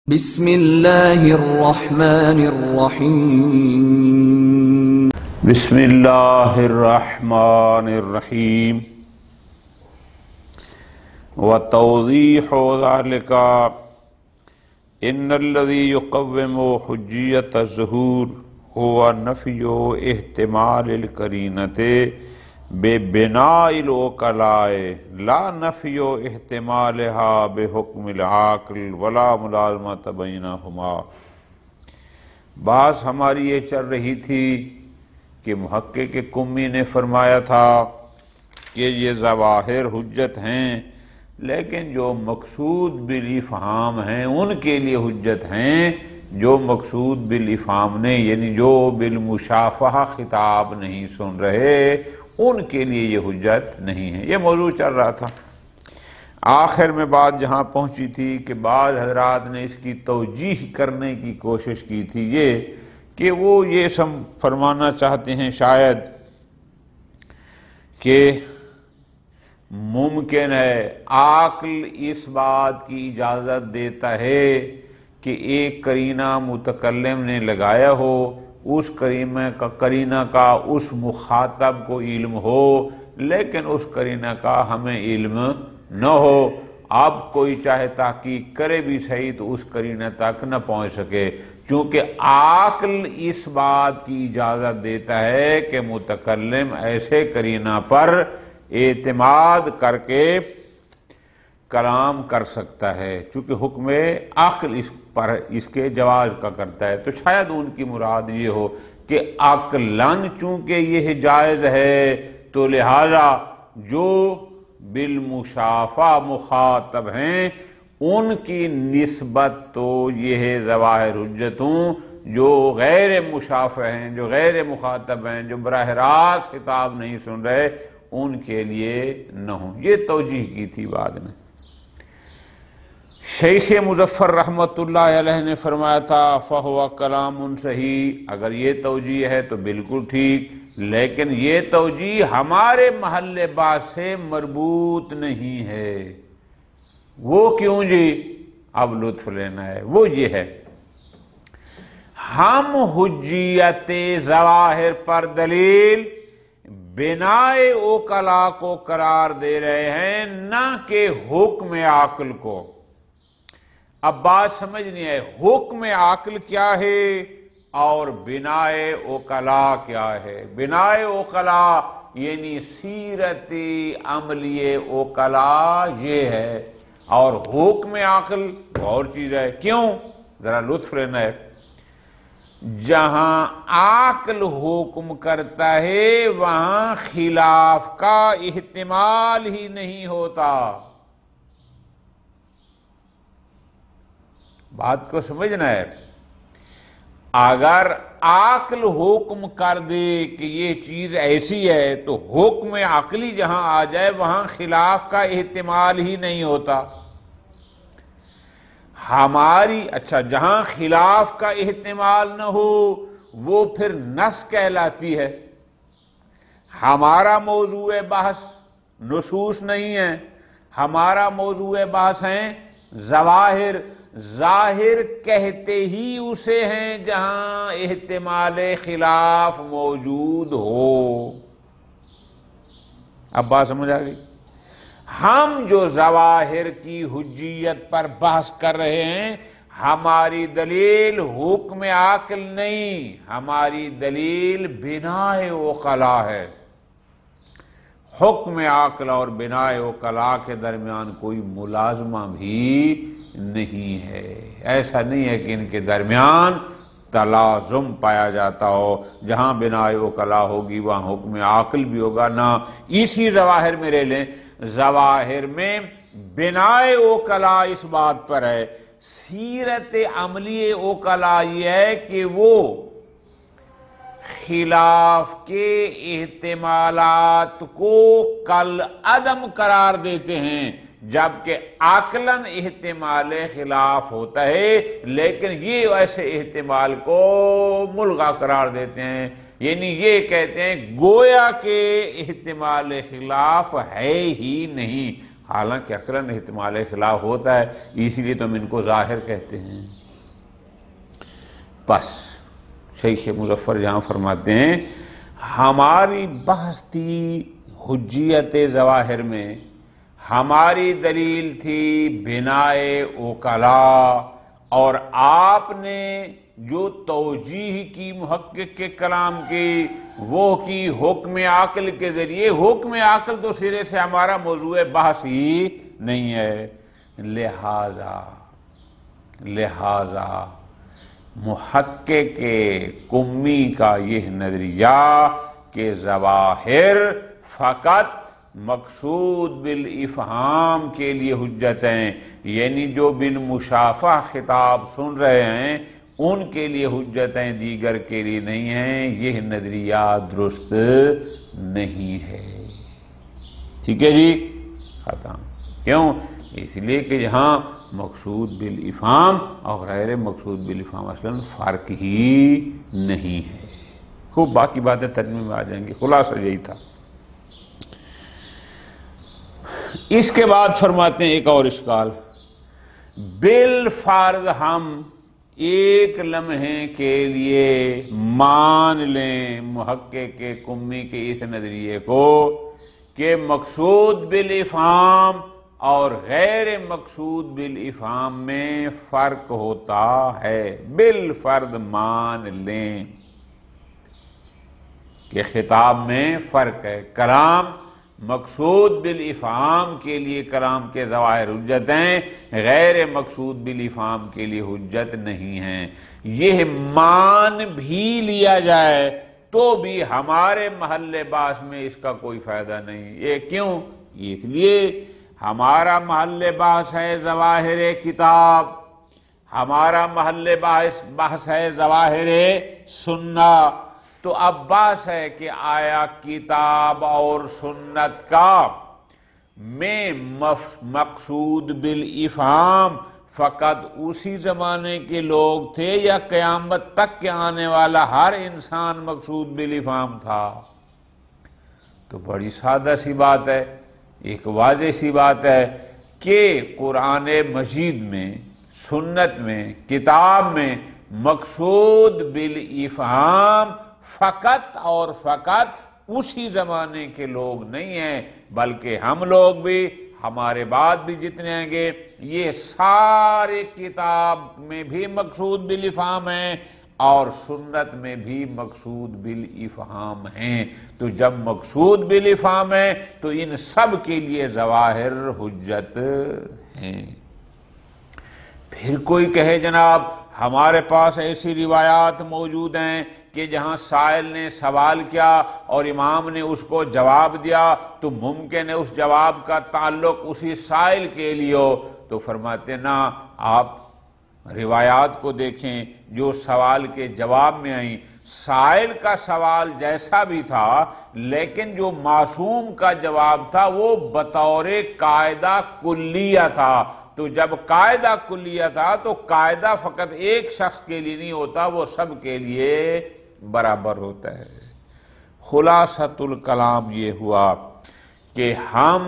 بسم اللہ الرحمن الرحیم بسم اللہ الرحمن الرحیم وتوضیح ذلك ان الذي يقوم حجیت الظہور هو نفی احتمال القرینۃ ببناء الوکلاء لا نفی احتمالها بحکم العاقل ولا ملازمۃ بینہما۔ بات ہماری یہ چل رہی تھی کہ محقق قمی نے فرمایا تھا کہ یہ ظواہر حجت ہیں، لیکن جو مقصود بالافہام ہیں ان کے لیے حجت ہیں، جو مقصود بالافہام نہیں یعنی جو بالمشافہہ خطاب نہیں سن رہے ان کے لیے یہ حجت نہیں ہے۔ یہ موضوع چل رہا تھا۔ آخر میں بات جہاں پہنچی تھی کہ بعض حضرات نے اس کی توجیح کرنے کی کوشش کی تھی یہ کہ وہ یہ فرمانا چاہتے ہیں شاید کہ ممکن ہے عقل اس بات کی اجازت دیتا ہے کہ ایک قرینہ متکلم نے لگایا ہو، اس قرینہ کا اس مخاطب کو علم ہو، لیکن اس قرینہ کا ہمیں علم نہ ہو۔ اب کوئی چاہے تحقیق کرے بھی صحیح تو اس قرینہ تک نہ پہنچ سکے، چونکہ عقل اس بات کی اجازت دیتا ہے کہ متکلم ایسے قرینہ پر اعتماد کر کے کلام کر سکتا ہے، چونکہ حکم عقل اس کے جواز کا کرتا ہے۔ تو شاید ان کی مراد یہ ہو کہ عقلاً چونکہ یہ جائز ہے تو لہذا جو بالمشافہ مخاطب ہیں ان کی نسبت تو یہ ہے ظواہر حجتوں، جو غیر مشافہ ہیں، جو غیر مخاطب ہیں، جو براہ راست خطاب نہیں سن رہے ان کے لیے نہ ہوں۔ یہ توجیح کی تھی بعد میں۔ شیخ مظفر رحمۃ اللہ علیہ نے فرمایا تھا فَهُوَ كَلَامٌ صحیح، اگر یہ توجیہ ہے تو بالکل ٹھیک، لیکن یہ توجیہ ہمارے محل بات سے مربوط نہیں ہے۔ وہ کیوں جی؟ اب لطف لینا ہے۔ وہ یہ ہے، ہم حجیت ظواہر پر دلیل بناء اوکلا کو قرار دے رہے ہیں، نہ کہ حکم عقل کو۔ اب بات سمجھنی ہے، حکم عقل کیا ہے اور بناء اوکلا کیا ہے۔ بناء اوکلا یعنی سیرت عملی اوکلا یہ ہے، اور حکم عقل اور چیز ہے۔ کیوں؟ ذرا لطف لینا ہے۔ جہاں عقل حکم کرتا ہے وہاں خلاف کا احتمال ہی نہیں ہوتا۔ بات کو سمجھنا ہے، اگر عقل حکم کر دے کہ یہ چیز ایسی ہے تو حکم عقلی جہاں آ جائے وہاں خلاف کا احتمال ہی نہیں ہوتا۔ اچھا جہاں خلاف کا احتمال نہ ہو وہ پھر نص کہلاتی ہے۔ ہمارا موضوع بحث نصوص نہیں ہے، ہمارا موضوع بحث ہیں ظواہر۔ ظاہر کہتے ہی اسے ہیں جہاں احتمال خلاف موجود ہو۔ اب بات سمجھ آ گئی؟ ہم جو ظواہر کی حجیت پر بحث کر رہے ہیں ہماری دلیل حکم عقل نہیں، ہماری دلیل بناء اوکلا ہے۔ حکم عقل اور بناء اوکلا کے درمیان کوئی ملازمہ بھی نہیں ہے۔ ایسا نہیں ہے کہ ان کے درمیان تلازم پایا جاتا ہو، جہاں بناء اوکلا ہوگی وہاں حکم عقل بھی ہوگا، نہ۔ اسی ظواہر میں لے لیں، ظواہر میں بناء اوکلا اس بات پر ہے، سیرت عملی اوکلا یہ ہے کہ وہ خلاف کے احتمالات کو کل عدم قرار دیتے ہیں، جبکہ عقلاً احتمال خلاف ہوتا ہے، لیکن یہ ایسے احتمال کو ملغا قرار دیتے ہیں، یعنی یہ کہتے ہیں گویا کہ احتمال خلاف ہے ہی نہیں، حالانکہ عقلاً احتمال خلاف ہوتا ہے، اسی لیے تو ہم ان کو ظاہر کہتے ہیں۔ بس شیخ مظفر جہاں فرماتے ہیں ہماری بحث تھی حجیت ظواہر میں، ہماری دلیل تھی بنائے اوکلا، اور آپ نے جو توجیہ کی محقق کے کلام کی وہ کی حکم عقل کے ذریعے۔ حکم عقل تو سرے سے ہمارا موضوع بحث ہی نہیں ہے، لہذا محقق قمی کا یہ نظریہ کہ ظواہر فقط مقصود بالافہام کے لیے حجت ہیں، یعنی جو بالمشافہ خطاب سن رہے ہیں ان کے لیے حجت ہیں، دیگر کے لیے نہیں ہیں، یہ نظریہ درست نہیں ہے۔ ٹھیک ہے جی، ختم۔ کیوں؟ اس لیے کہ جہاں مقصود بالافہام اور غیر مقصود بالافہام اصلاً فرق ہی نہیں ہے۔ خوب باقی باتیں ترجمے میں آ جائیں گی، خلاصہ یہی تھا۔ اس کے بعد فرماتے ہیں ایک اور اشکال، بالفرض ہم ایک لمحے کے لیے مان لیں محقق قمی کے اس نظریے کو کہ مقصود بالافہام اور غیر مقصود بالافہام میں فرق ہوتا ہے، بالفرض مان لیں کہ خطاب میں فرق ہے، کلام مقصود بالافہام کے لیے کلام کے ظواہر حجت ہیں، غیر مقصود بالافہام کے لیے حجت نہیں ہیں۔ یہ مان بھی لیا جائے تو بھی ہمارے محل بحث میں اس کا کوئی فائدہ نہیں۔ یہ کیوں؟ اس لیے ہمارا محل بحث ہے ظواہر کتاب، ہمارا محل بحث ہے ظواہر سنت۔ تو اب بات ہے کہ آیا کتاب اور سنت کا میں مقصود بالافہام فقط اسی زمانے کے لوگ تھے یا قیامت تک کے آنے والا ہر انسان مقصود بالافہام تھا؟ تو بڑی سادہ سی بات ہے، ایک واضح سی بات ہے کہ قرآن مجید میں، سنت میں، کتاب میں مقصود بالافہام فقط اور فقط اسی زمانے کے لوگ نہیں ہیں، بلکہ ہم لوگ بھی، ہمارے بعد بھی جتنے آئیں گے، یہ سارے کتاب میں بھی مقصود بالافہام ہیں اور سنت میں بھی مقصود بالافہام ہیں۔ تو جب مقصود بالافہام ہیں تو ان سب کے لیے ظواہر حجت ہیں۔ پھر کوئی کہے جناب ہمارے پاس ایسی روایات موجود ہیں کہ جہاں سائل نے سوال کیا اور امام نے اس کو جواب دیا تو ممکن ہے اس جواب کا تعلق اسی سائل کے لیے ہو، تو فرماتے نا، آپ روایات کو دیکھیں جو سوال کے جواب میں آئیں، سائل کا سوال جیسا بھی تھا لیکن جو معصوم کا جواب تھا وہ بطور قاعدہ کلیہ تھا۔ تو جب قاعدہ کلیہ تھا تو قاعدہ فقط ایک شخص کے لیے نہیں ہوتا، وہ سب کے لیے برابر ہوتا ہے۔ خلاصۃ الکلام یہ ہوا کہ ہم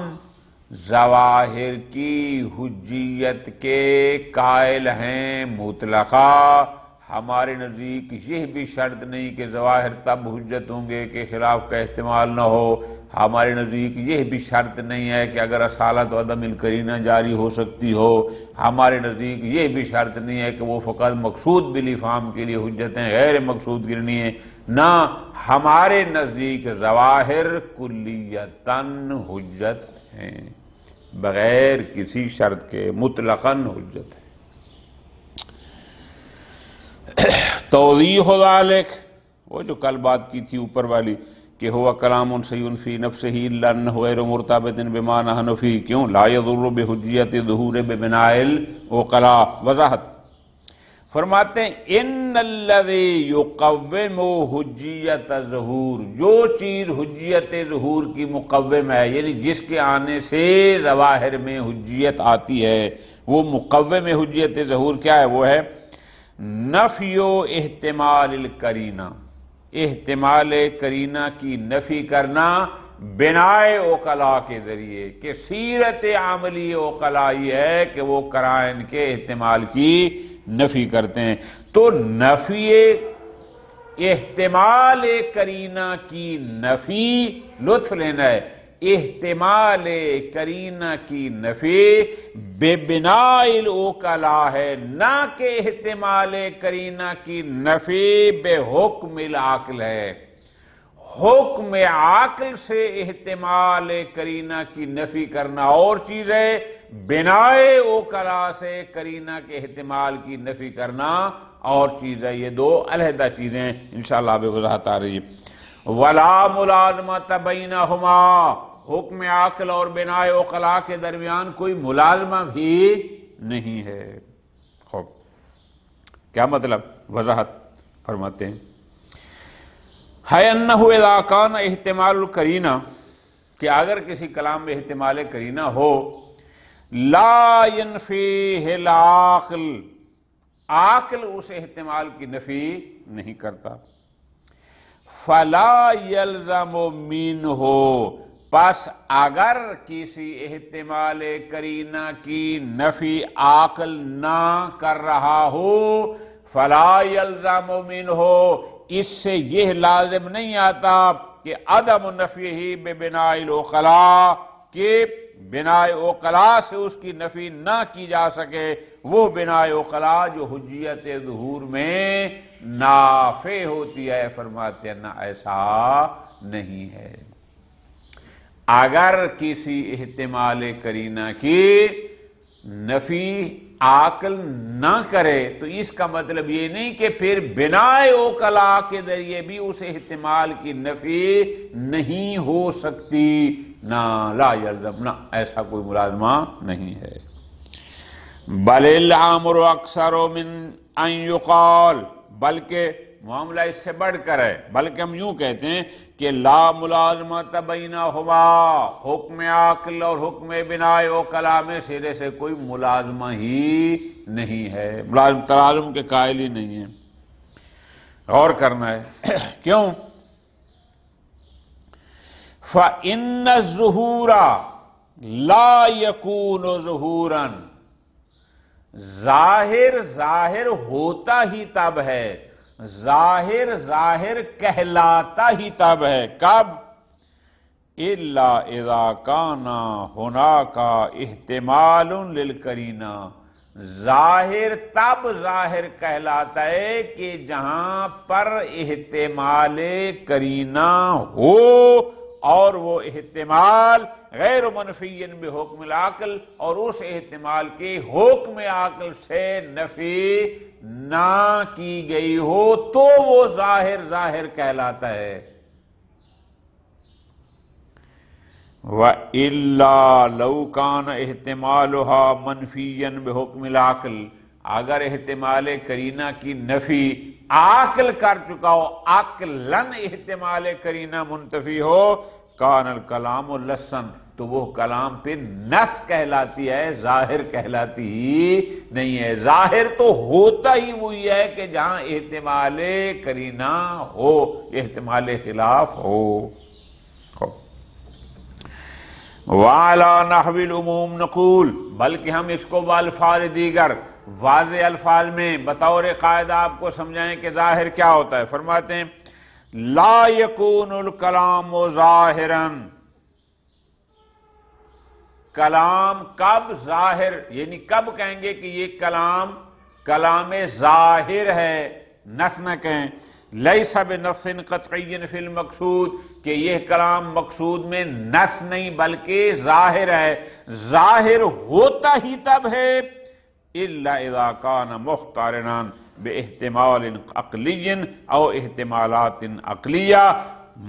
ظواہر کی حجیت کے قائل ہیں مطلقہ۔ ہمارے نزدیک یہ بھی شرط نہیں کہ ظواہر تب حجت ہوں گے کہ خلاف کا احتمال نہ ہو۔ ہمارے نزدیک یہ بھی شرط نہیں ہے کہ اگر اصالت و عدم القرینہ جاری ہو سکتی ہو۔ ہمارے نزدیک یہ بھی شرط نہیں ہے کہ وہ فقط مقصود بالافہام کے لیے حجت ہیں، غیر مقصود کے لیے نہیں ہے۔ نہ، ہمارے نزدیک ظواہر کلیتاً حجت ہیں، بغیر کسی شرط کے مطلقاً حجت ہے۔ توضیح ذالک، وہ جو کل بات کی تھی اوپر والی کہ ہوا کلام صحیح فی نفسہ الا انہ غیر مرتبط بما نحن فیہ، کیوں لا یضر بحجیت ظہور ببناء العقلاء۔ وضاحت فرماتے ہیں ان الذی یقوم حجیت ظہور، جو چیز حجیت ظہور کی مقوم ہے، یعنی جس کے آنے سے ظواہر میں حجیت آتی ہے، وہ مقوم حجیت ظہور کیا ہے؟ وہ ہے نفی و احتمال القرینہ، احتمال قرینہ کی نفی کرنا بنائے اوقلا کے ذریعے، کہ سیرت عملی اوقلا یہ ہے کہ وہ قرائن کے احتمال کی نفی کرتے ہیں۔ تو نفی احتمال قرینہ کی نفی، لطف لینا ہے، احتمال قرینہ کی نفی بے بناء الاوقلا ہے، نہ کہ احتمال قرینہ کی نفی بے حکم العقل ہے۔ حکم عقل سے احتمال قرینہ کی نفی کرنا اور چیز ہے، بناء اوقلا سے قرینہ کے احتمال کی نفی کرنا اور چیز ہے۔ یہ دو علیحدہ چیزیں ہیں، انشاءاللہ اب وضاحت آ رہی ہے۔ وَلَا مُلَازِمَةَ بَيْنَهُمَا، حکم عقل اور بناء اوقلا کے درمیان کوئی ملازمہ بھی نہیں ہے۔ خوب، کیا مطلب؟ وضاحت فرماتے ہیں، ہے انہو اذا کان احتمال القرینہ، کہ اگر کسی کلام میں احتمال قرینہ ہو، لا ینفیہ العقل، عقل اس احتمال کی نفی نہیں کرتا، فلا یلزم منہ، پس اگر کسی احتمال قرینہ کی نفی عقل نہ کر رہا ہو، فلا یلزم منہ، اس سے یہ لازم نہیں آتا کہ عدم نفیہ ببناء الاوقلا، کہ بناء اوقلا سے اس کی نفی نہ کی جا سکے، وہ بناء اوقلا جو حجیت ظہور میں نافع ہوتی ہے، فرماتے ہیں نہ ایسا نہیں ہے۔ اگر کسی احتمال قرینہ کی نفی عقل نہ کرے تو اس کا مطلب یہ نہیں کہ پھر بناء اوقلا کے ذریعے بھی اس احتمال کی نفی نہیں ہو سکتی، نہ لا یلزم، نہ ایسا کوئی ملازمہ نہیں ہے۔ بل الامر اکثر من ان یقال، بلکہ معاملہ اس سے بڑھ کر ہے، بلکہ ہم یوں کہتے ہیں کہ لا ملازمۃ بینہما، حکم عقل اور حکم بناء اوقلا میں سرے سے کوئی ملازمہ ہی نہیں ہے، ملازم تلازم کے قائل ہی نہیں ہیں۔ غور کرنا ہے، کیوں؟ فَإِنَّ الظُّهُورَ لَا يَكُونُ ظُهُورًا، ظاہر ہوتا ہی تب ہے، ظاہر کہلاتا ہی تب ہے، کب؟ إِلَّا إِذَا كَانَ هُنَاكَ احتمال للقرینہ، تب ظاہر کہلاتا ہے کہ جہاں پر احتمال قرینہ ہو اور وہ احتمال غیر منفی بحکم العقل، اور اس احتمال کے حکم عقل سے نفی نہ کی گئی ہو تو وہ ظاہر کہلاتا ہے۔ وَإِلَّا لَوْ كَانَ احتمالها منفیا بحکم العقل، اگر احتمال قرینہ کی نفی عقل کر چکا ہو، عقلاً احتمال قرینہ منتفی ہو، کان الکلام لسن، تو وہ کلام پہ نص کہلاتی ہے، ظاہر کہلاتی ہی نہیں ہے۔ ظاہر تو ہوتا ہی وہی ہے کہ جہاں احتمال قرینہ ہو، احتمال خلاف ہو۔ وَعَلَى نَحْوِ الْعُمُومِ نَقُولُ، بلکہ ہم اس کو بَالْفَاظِ دیگر واضح الفاظ میں بطور قاعدہ آپ کو سمجھائیں کہ ظاہر کیا ہوتا ہے۔ فرماتے ہیں لا يكون الکلام ظاہراً، کلام کب ظاہر، یعنی کب کہیں گے کہ یہ کلام ظاہر ہے، نص نہ کہیں، لیس بنص قطعی فی المقصود، کہ یہ کلام مقصود میں نص نہیں بلکہ ظاہر ہے، ظاہر ہوتا ہی تب ہے، الا اذا کان مقترنا باحتمال عقلی او احتمالات عقلیہ،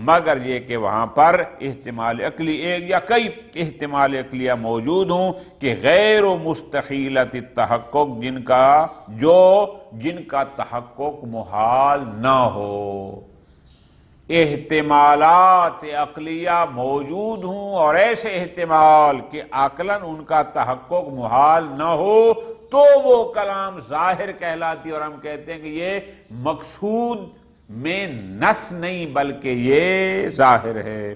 مگر یہ کہ وہاں پر احتمال عقلی ایک یا کئی احتمال عقلیہ موجود ہوں کہ غیر مستحیلۃ التحقق، جن کا تحقق محال نہ ہو، احتمالات عقلیہ موجود ہوں اور ایسے احتمال کہ عقلاً ان کا تحقق محال نہ ہو تو وہ کلام ظاہر کہلاتی، اور ہم کہتے ہیں کہ یہ مقصود میں نص نہیں بلکہ یہ ظاہر ہے۔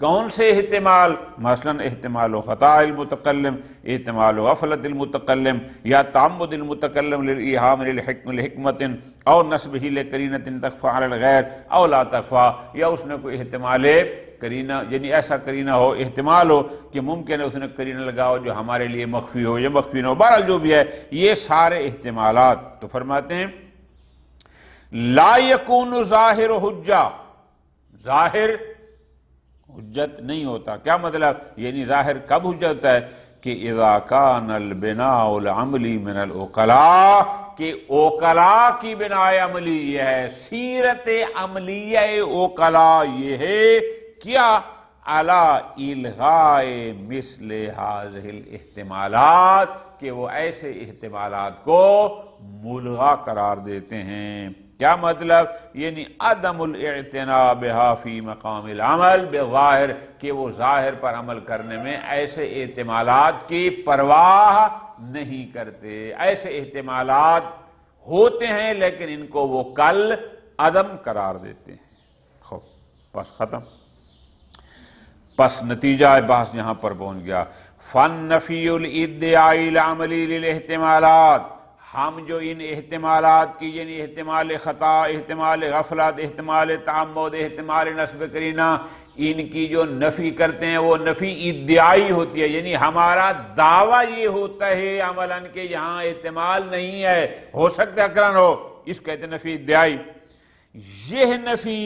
کون سے احتمال؟ مثلا احتمال خطا المتکلم، احتمال غفلت المتکلم، یا تعمد المتکلم للایہام لحکمت او نسبہ لقرینۃ تخفی علی الغیر او لا تخفی، یا اس نے کوئی احتمال کرینہ، یعنی ایسا کرینہ ہو، احتمال ہو کہ ممکن ہے اس نے کرینہ لگاؤ جو ہمارے لیے مخفی ہو یا مخفی نہ ہو، بہرحال جو بھی ہے یہ سارے احتمالات۔ تو فرماتے ہیں لا یکون ظاہر حجہ، ظاہر حجت نہیں ہوتا۔ کیا مطلب؟ یعنی ظاہر کب حجت ہوتا ہے؟ کہ اذا کان البناء العملی من العقلاء، کہ عقلاء کی بناء عملی یہ ہے، سیرت عملیہ عقلاء یہ ہے کیا؟ علی الغاء مثل هذه الاحتمالات، کہ وہ ایسے احتمالات کو ملغا قرار دیتے ہیں۔ کیا مطلب؟ یعنی عدم الاعتناء بها فی مقام العمل بظاہر، کہ وہ ظاہر پر عمل کرنے میں ایسے احتمالات کی پرواہ نہیں کرتے، ایسے احتمالات ہوتے ہیں لیکن ان کو وہ کل عدم قرار دیتے ہیں۔ خوب، بس ختم۔ پس نتیجہ بحث یہاں پر پہنچ گیا۔ فَالنَّفِيُّ الْإِدِّعَاءِ الْعَمَلِي لِلْاحْتِمَالَاتِ، ہم جو ان احتمالات کی، یعنی احتمال خطا، احتمال غفلت، احتمال تعمد، احتمال نسب کرینہ، ان کی جو نفی کرتے ہیں وہ نفی ادعائی ہوتی ہے، یعنی ہمارا دعویٰ یہ ہوتا ہے عملاً کہ یہاں احتمال نہیں ہے، ہو سکتا ہے اقراً ہو، اس کہتے ہیں نفی ادعائی۔ یہ نفی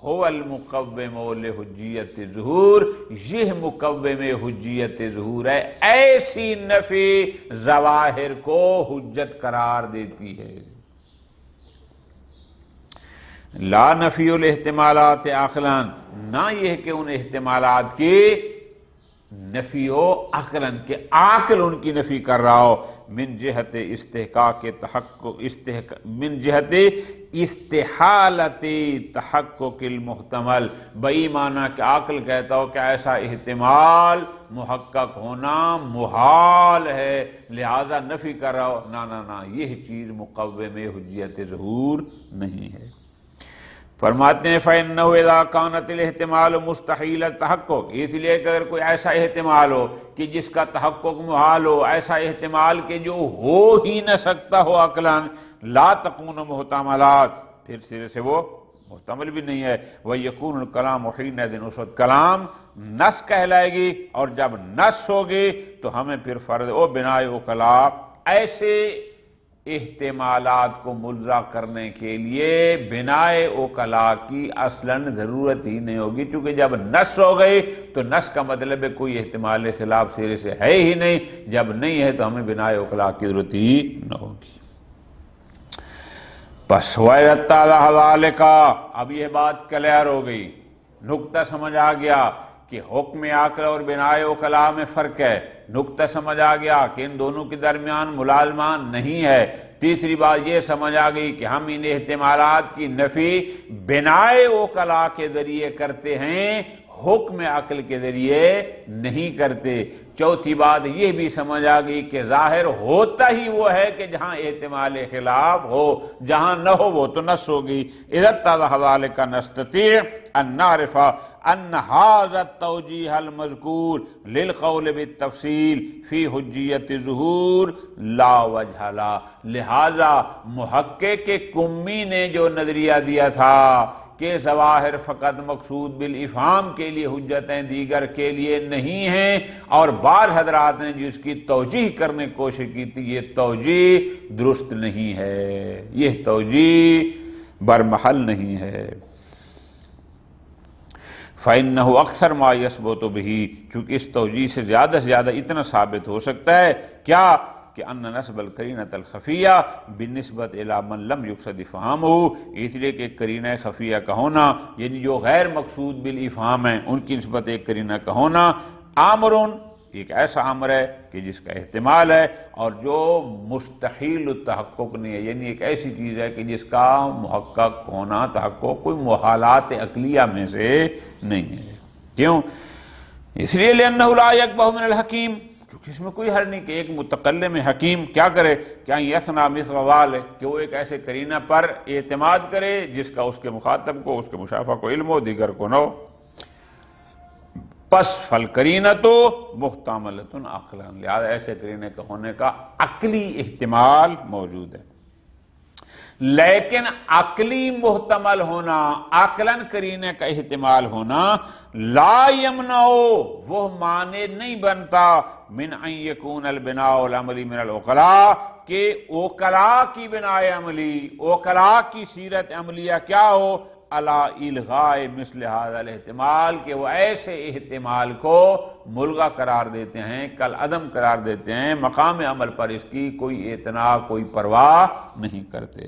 هو المقوم لحجیت ظہور، یہ مقوم حجیت ظہور ہے، ایسی نفی ظواہر کو حجت قرار دیتی ہے۔ لا نفی الاحتمالات عقلاً، نہ یہ کہ ان احتمالات کی نفی ہو عقلاً، کہ عقل ان کی نفی کر رہا ہو، من جہت استحقاق تحقق، من جہت استحالت تحقق المحتمل، بئی معنی کہ عقل کہتا ہو کہ ایسا احتمال محقق ہونا محال ہے، لہذا نفی کر رہا ہو۔ نہ یہ چیز مقوم حجیت ظہور نہیں ہے۔ فرماتے ہیں فَإِنَّهُ إِذَا كَانَتِ الْاحْتِمَالُ مُسْتَحِيلَ التَّحَقُّقِ، اس لیے کہ اگر کوئی ایسا احتمال ہو کہ جس کا تحقق محال ہو، ایسا احتمال کہ جو ہو ہی نہ سکتا ہو عقلاً، لا تکون محتملات، پھر سرے سے وہ محتمل بھی نہیں ہے، وَيَكُونُ الْكَلَامُ حِينَئِذٍ، اس وقت کلام نص کہلائے گی، اور جب نص ہوگی تو ہمیں پھر فرض او بناء عقلاء ایسے احتمالات کو ملغا کرنے کے لیے بناء عقلاء کی اصلاً ضرورت ہی نہیں ہوگی، چونکہ جب نص ہو گئی تو نص کا مطلب ہے کوئی احتمال خلاف سرے سے ہے ہی نہیں، جب نہیں ہے تو ہمیں بناء عقلاء کی ضرورت ہی نہ ہوگی۔ پس وَإِذَا ذَلِكَ، اب یہ بات کلیئر ہو گئی، نقطہ سمجھ آ گیا کہ حکم عقل اور بناء عقلاء میں فرق ہے، نقطہ سمجھ آ گیا کہ ان دونوں کے درمیان ملازمہ نہیں ہے، تیسری بات یہ سمجھ آ گئی کہ ہم ان احتمالات کی نفی بناء عقلاء کے ذریعے کرتے ہیں، حکم عقل کے ذریعے نہیں کرتے۔ چوتھی بات یہ بھی سمجھ آ گئی کہ ظاہر ہوتا ہی وہ ہے کہ جہاں احتمال خلاف ہو، جہاں نہ ہو وہ تو نص ہوگی۔ اِذَا اتَّضَحَ ذَلِكَ نَسْتَطِيعُ أَن نَعْرِفَ أَنَّ هَذَا التَّوْجِيهَ الْمَذْكُورَ لِلْقَوْلِ بِالتَّفْصِيلِ فِي حُجِّيَّةِ ظُہُور لا وجہ لا، لہذا محقق قمی نے جو نظریہ دیا تھا کہ ظواہر فقط مقصود بالافہام کے لیے حجتیں دیگر کے لیے نہیں ہیں، اور بعض حضرات نے جس کی توجیہ کرنے کی کوشش کی تھی، یہ توجیہ درست نہیں ہے، یہ توجیہ برمحل نہیں ہے۔ فَإِنَّهُ أَكْثَرُ مَا يَثْبُتُ بِهِ، چونکہ اس توجیہ سے زیادہ اتنا ثابت ہو سکتا ہے کیا کہ ان نسب القرینۃ الخفیہ بالنسبت الی من لم یقصد افہامہ، اس لیے کہ قرینہ خفیہ کا ہونا، یعنی جو غیر مقصود بالافہام ہیں ان کی نسبت ایک قرینہ کا ہونا، امرٌ، ایک ایسا امر ہے کہ جس کا احتمال ہے، اور جو مستحیل التحقق نہیں ہے، یعنی ایک ایسی چیز ہے کہ جس کا محقق ہونا تحقق کوئی محالات عقلیہ میں سے نہیں ہے۔ کیوں؟ اس لیے لأنہ لا یقبح من الحکیم، کیونکہ اس میں کوئی حرج نہیں کہ ایک متکلم حکیم کیا کرے، کیا یثنا مثل ذلک، کہ وہ ایک ایسے قرینہ پر اعتماد کرے جس کا اس کے مخاطب کو، اس کے مشافہ کو علم ہو، دیگر کو نہ ہو۔ پس فالقرینۃ محتملۃ عقلا، لہذا ایسے کرینے کا ہونے کا عقلی احتمال موجود ہے۔ لیکن عقلی محتمل ہونا، عقلاً کرینے کا احتمال ہونا، لا یمنع، وہ معنی نہیں بنتا من ان یکون البناء العملی من العقلاء، کہ عقلاء کی بناء عملی، عقلاء کی سیرت عملیہ کیا ہو، علی الغاء مثل هذا الاحتمال، کہ وہ ایسے احتمال کو ملغا قرار دیتے ہیں، کل عدم قرار دیتے ہیں، مقام عمل پر اس کی کوئی اعتنا، کوئی پرواہ نہیں کرتے۔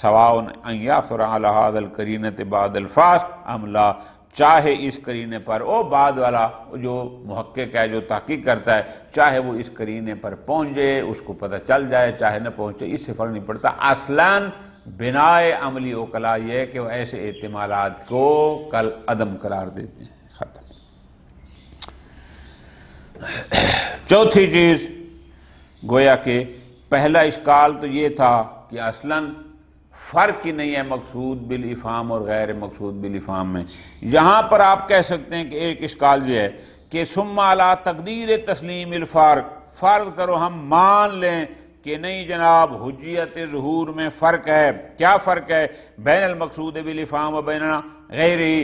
سواء ان یاثر علی هذا القرینۃ بعد الفاظ ام لا، چاہے اس کرینے پر او بعد والا جو محقق ہے، جو تحقیق کرتا ہے، چاہے وہ اس کرینے پر پہنچے، اس کو پتہ چل جائے، چاہے نہ پہنچے، اس سے فرق نہیں پڑتا۔ اصلاً بناء عملی عقلاء یہ ہے کہ وہ ایسے احتمالات کو کل عدم قرار دیتے ہیں۔ ختم۔ چوتھی چیز، گویا کہ پہلا اشکال تو یہ تھا کہ اصلاً فرق ہی نہیں ہے مقصود بالافہام اور غیر مقصود بالافہام میں۔ یہاں پر آپ کہہ سکتے ہیں کہ ایک اشکال یہ ہے کہ ثم علی تقدیر تسلیم الفرق، فرض کرو ہم مان لیں کہ نہیں جناب حجیت ظہور میں فرق ہے۔ کیا فرق ہے؟ بین المقصود بالافہام و بین غیرہ۔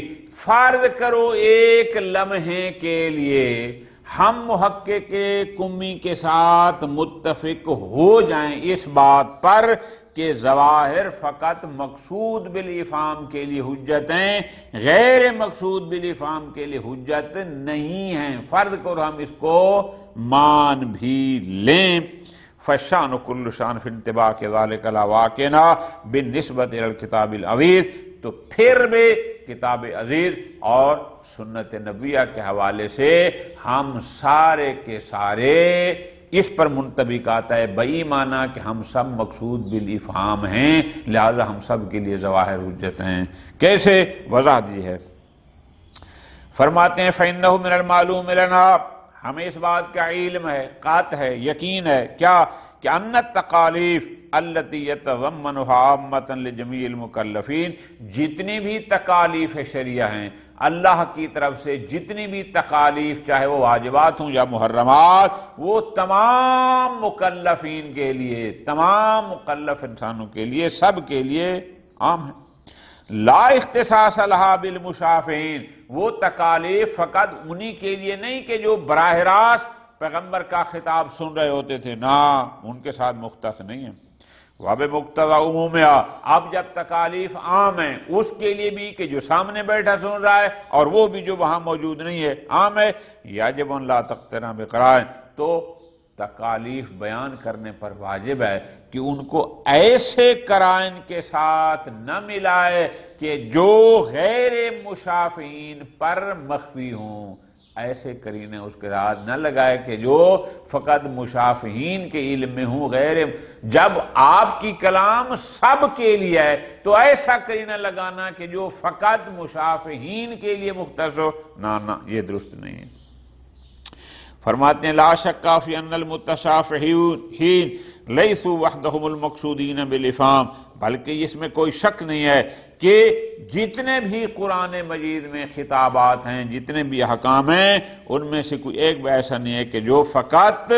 فرض کرو ایک لمحے کے لیے ہم محقق کمی کے ساتھ متفق ہو جائیں اس بات پر کہ ظواہر فقط مقصود بالافہام کے لیے حجت ہیں، غیر مقصود بالافہام کے لیے حجت نہیں ہیں، فرض کرو ہم اس کو مان بھی لیں۔ فالشان کل شان فی انطباق ذلک لا واقعنا بالنسبت الی الکتاب العزیز، تو پھر بھی کتاب عزیز اور سنت نبویہ کے حوالے سے ہم سارے کے سارے اس پر منطبق آتا ہے بئی معنی کہ ہم سب مقصود بالافہام ہیں، لہذا ہم سب کے لیے ظواہر حجت ہیں۔ کیسے؟ وضاحت یہ ہے، فرماتے ہیں فَإِنَّهُ مِنَ الْمَعْلُومِ لَنَا، ہمیں اس بات کا علم ہے، قاطع ہے، یقین ہے، کیا کہ ان التقالیف التي يتضمنها عامة لجميع المکلفین، جتنی بھی تکالیف شرعیہ ہیں اللہ کی طرف سے، جتنی بھی تکالیف چاہے وہ واجبات ہوں یا محرمات، وہ تمام مکلفین کے لیے، تمام مکلف انسانوں کے لیے، سب کے لیے عام ہیں۔ لا اختصاص لہا بالمشافعین، وہ تکالیف فقط انہی کے لیے نہیں کہ جو براہ راست پیغمبر کا خطاب سن رہے ہوتے تھے، نہ ان کے ساتھ مختص نہیں ہیں۔ وَبِمُقْتَضَى عُمُومِهَا، اب جب تکالیف عام ہیں اس کے لیے بھی کہ جو سامنے بیٹھا سن رہا ہے اور وہ بھی جو وہاں موجود نہیں ہے، عام ہے۔ یجب ان لا تقترن بقرائن، تو تکالیف بیان کرنے پر واجب ہے کہ ان کو ایسے قرائن کے ساتھ نہ ملائے کہ جو غیر مشافعین پر مخفی ہوں، ایسے کرینے اس کے ساتھ نہ لگائے کہ جو فقط مشافعین کے علم میں ہوں، غیر جب آپ کی کلام سب کے لیے ہے تو ایسا کرینہ لگانا کہ جو فقط مشافعین کے لیے مختص ہو، نہ یہ درست نہیں ہے۔ فرماتے ہیں لا شک فی ان المتشافعین لیسوا وحدہم المقصودین بالافہام، بلکہ اس میں کوئی شک نہیں ہے کہ جتنے بھی قرآن مجید میں خطابات ہیں، جتنے بھی احکام ہیں، ان میں سے کوئی ایک بھی ایسا نہیں ہے کہ جو فقط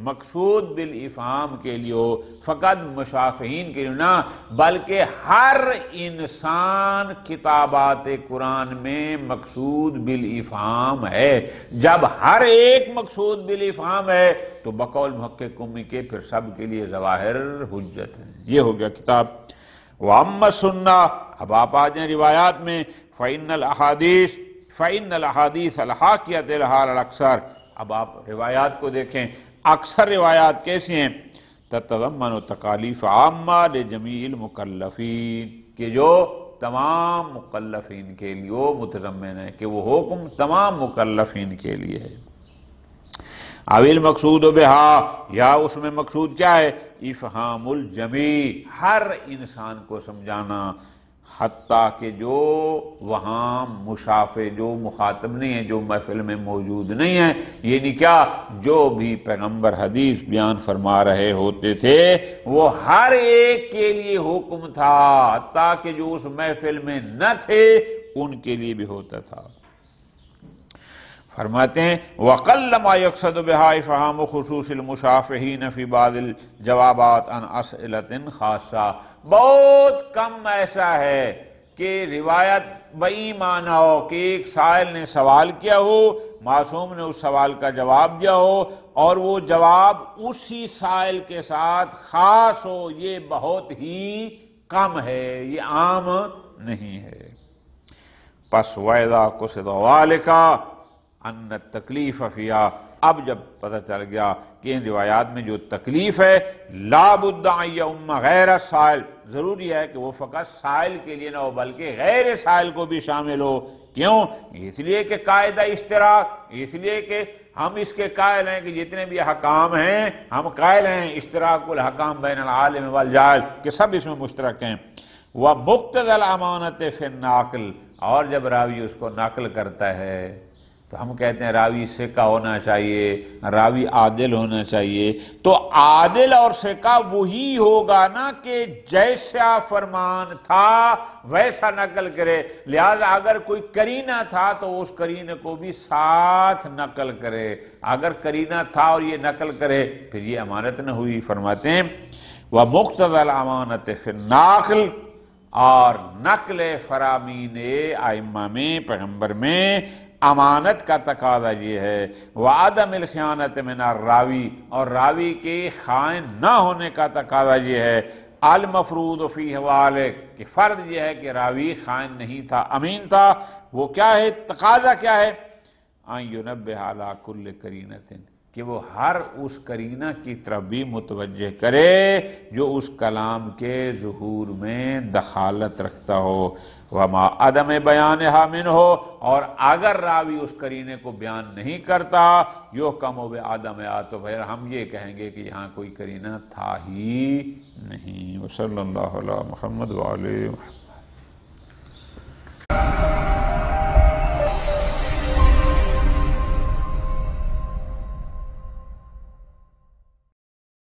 مقصود بالافہام کے لیے ہو، فقط مشافعین کے لیے نہ، بلکہ ہر انسان کتابات قرآن میں مقصود بالافہام ہے۔ جب ہر ایک مقصود بالافہام ہے تو بقول محقق قمی کے پھر سب کے لیے ظواہر حجت ہے۔ یہ ہو گیا کتاب۔ وَأَمَّا السُّنَّةُ، اب آپ آ جائیں روایات میں، فَإِنَّ الْأَحَادِيثَ الْحَاكِيَةَ لَهَا الْأَكْثَرُ، اب آپ روایات کو دیکھیں، اکثر روایات کیسی ہیں؟ تتضمن تکالیف عامہ لجمیع المکلفین، کہ جو تمام مکلفین کے لیے وہ متضمن ہے، کہ وہ حکم تمام مکلفین کے لیے ہے۔ اویل مقصود بہا، یا اس میں مقصود کیا ہے؟ افہام الجمیع، ہر انسان کو سمجھانا، حتیٰ کہ جو وہاں مشافع، جو مخاطب نہیں ہے، جو محفل میں موجود نہیں ہے، یعنی کیا؟ جو بھی پیغمبر حدیث بیان فرما رہے ہوتے تھے وہ ہر ایک کے لیے حکم تھا، حتیٰ کہ جو اس محفل میں نہ تھے ان کے لیے بھی ہوتا تھا۔ فرماتے ہیں وَقَلَّ مَا يَقْصَدُ بِهَا إِفْهَامُ خُصُوصِ الْمُشَافِهِينَ فِي بَعْضِ الْجَوَابَاتِ عَنْ أَسْئِلَةٍ خَاصَّةٍ، بہت کم ایسا ہے کہ روایت بئی معنی ہو کہ ایک سائل نے سوال کیا ہو، معصوم نے اس سوال کا جواب دیا ہو اور وہ جواب اسی سائل کے ساتھ خاص ہو، یہ بہت ہی کم ہے، یہ عام نہیں ہے۔ پس وَإِذَا قُصِدَ ذَلِكَ ان التکلیف فیہا، اب جب پتہ چل گیا کہ ان روایات میں جو تکلیف ہے، لا بد ان یؤم غیر السائل، ضروری ہے کہ وہ فقط سائل کے لیے نہ ہو بلکہ غیر سائل کو بھی شامل ہو۔ کیوں؟ اس لیے کہ قاعدہ اشتراک، اس لیے کہ ہم اس کے قائل ہیں کہ جتنے بھی حکام ہیں ہم قائل ہیں اشتراک الحکام بین العالم والجاہل، کہ سب اس میں مشترک ہیں۔ ومقتضی الامانۃ فی النقل، اور جب راوی اس کو نقل کرتا ہے تو ہم کہتے ہیں راوی ثقہ ہونا چاہیے، راوی عادل ہونا چاہیے، تو عادل اور ثقہ وہی ہوگا نا کہ جیسا فرمان تھا ویسا نقل کرے، لہذا اگر کوئی قرینہ تھا تو اس قرینے کو بھی ساتھ نقل کرے، اگر قرینہ تھا اور یہ نقل کرے پھر یہ امانت نہ ہوئی۔ فرماتے ہیں وَمُقْتَضَى الْأَمَانَةِ فِي النَّقْلِ، اور نقل فرامین ائمہ میں، پیغمبر میں امانت کا تقاضا یہ ہے، وعدم الخیانت من الراوی، اور راوی کے خائن نہ ہونے کا تقاضا یہ ہے، المفروض فی حوالے، کہ فرض یہ ہے کہ راوی خائن نہیں تھا، امین تھا۔ وہ کیا ہے تقاضا، کیا ہے؟ ان ینبہ علی کل قرینۃ، کہ وہ ہر اس قرینہ کی طرف بھی متوجہ کرے جو اس کلام کے ظہور میں دخالت رکھتا ہو، وما عدم بیانہا منہ، اور اگر راوی اس قرینے کو بیان نہیں کرتا یحکم بعدمہا، تو پھر ہم یہ کہیں گے کہ یہاں کوئی قرینہ تھا ہی نہیں۔ وصلی اللہ علی محمد وعلی محمد۔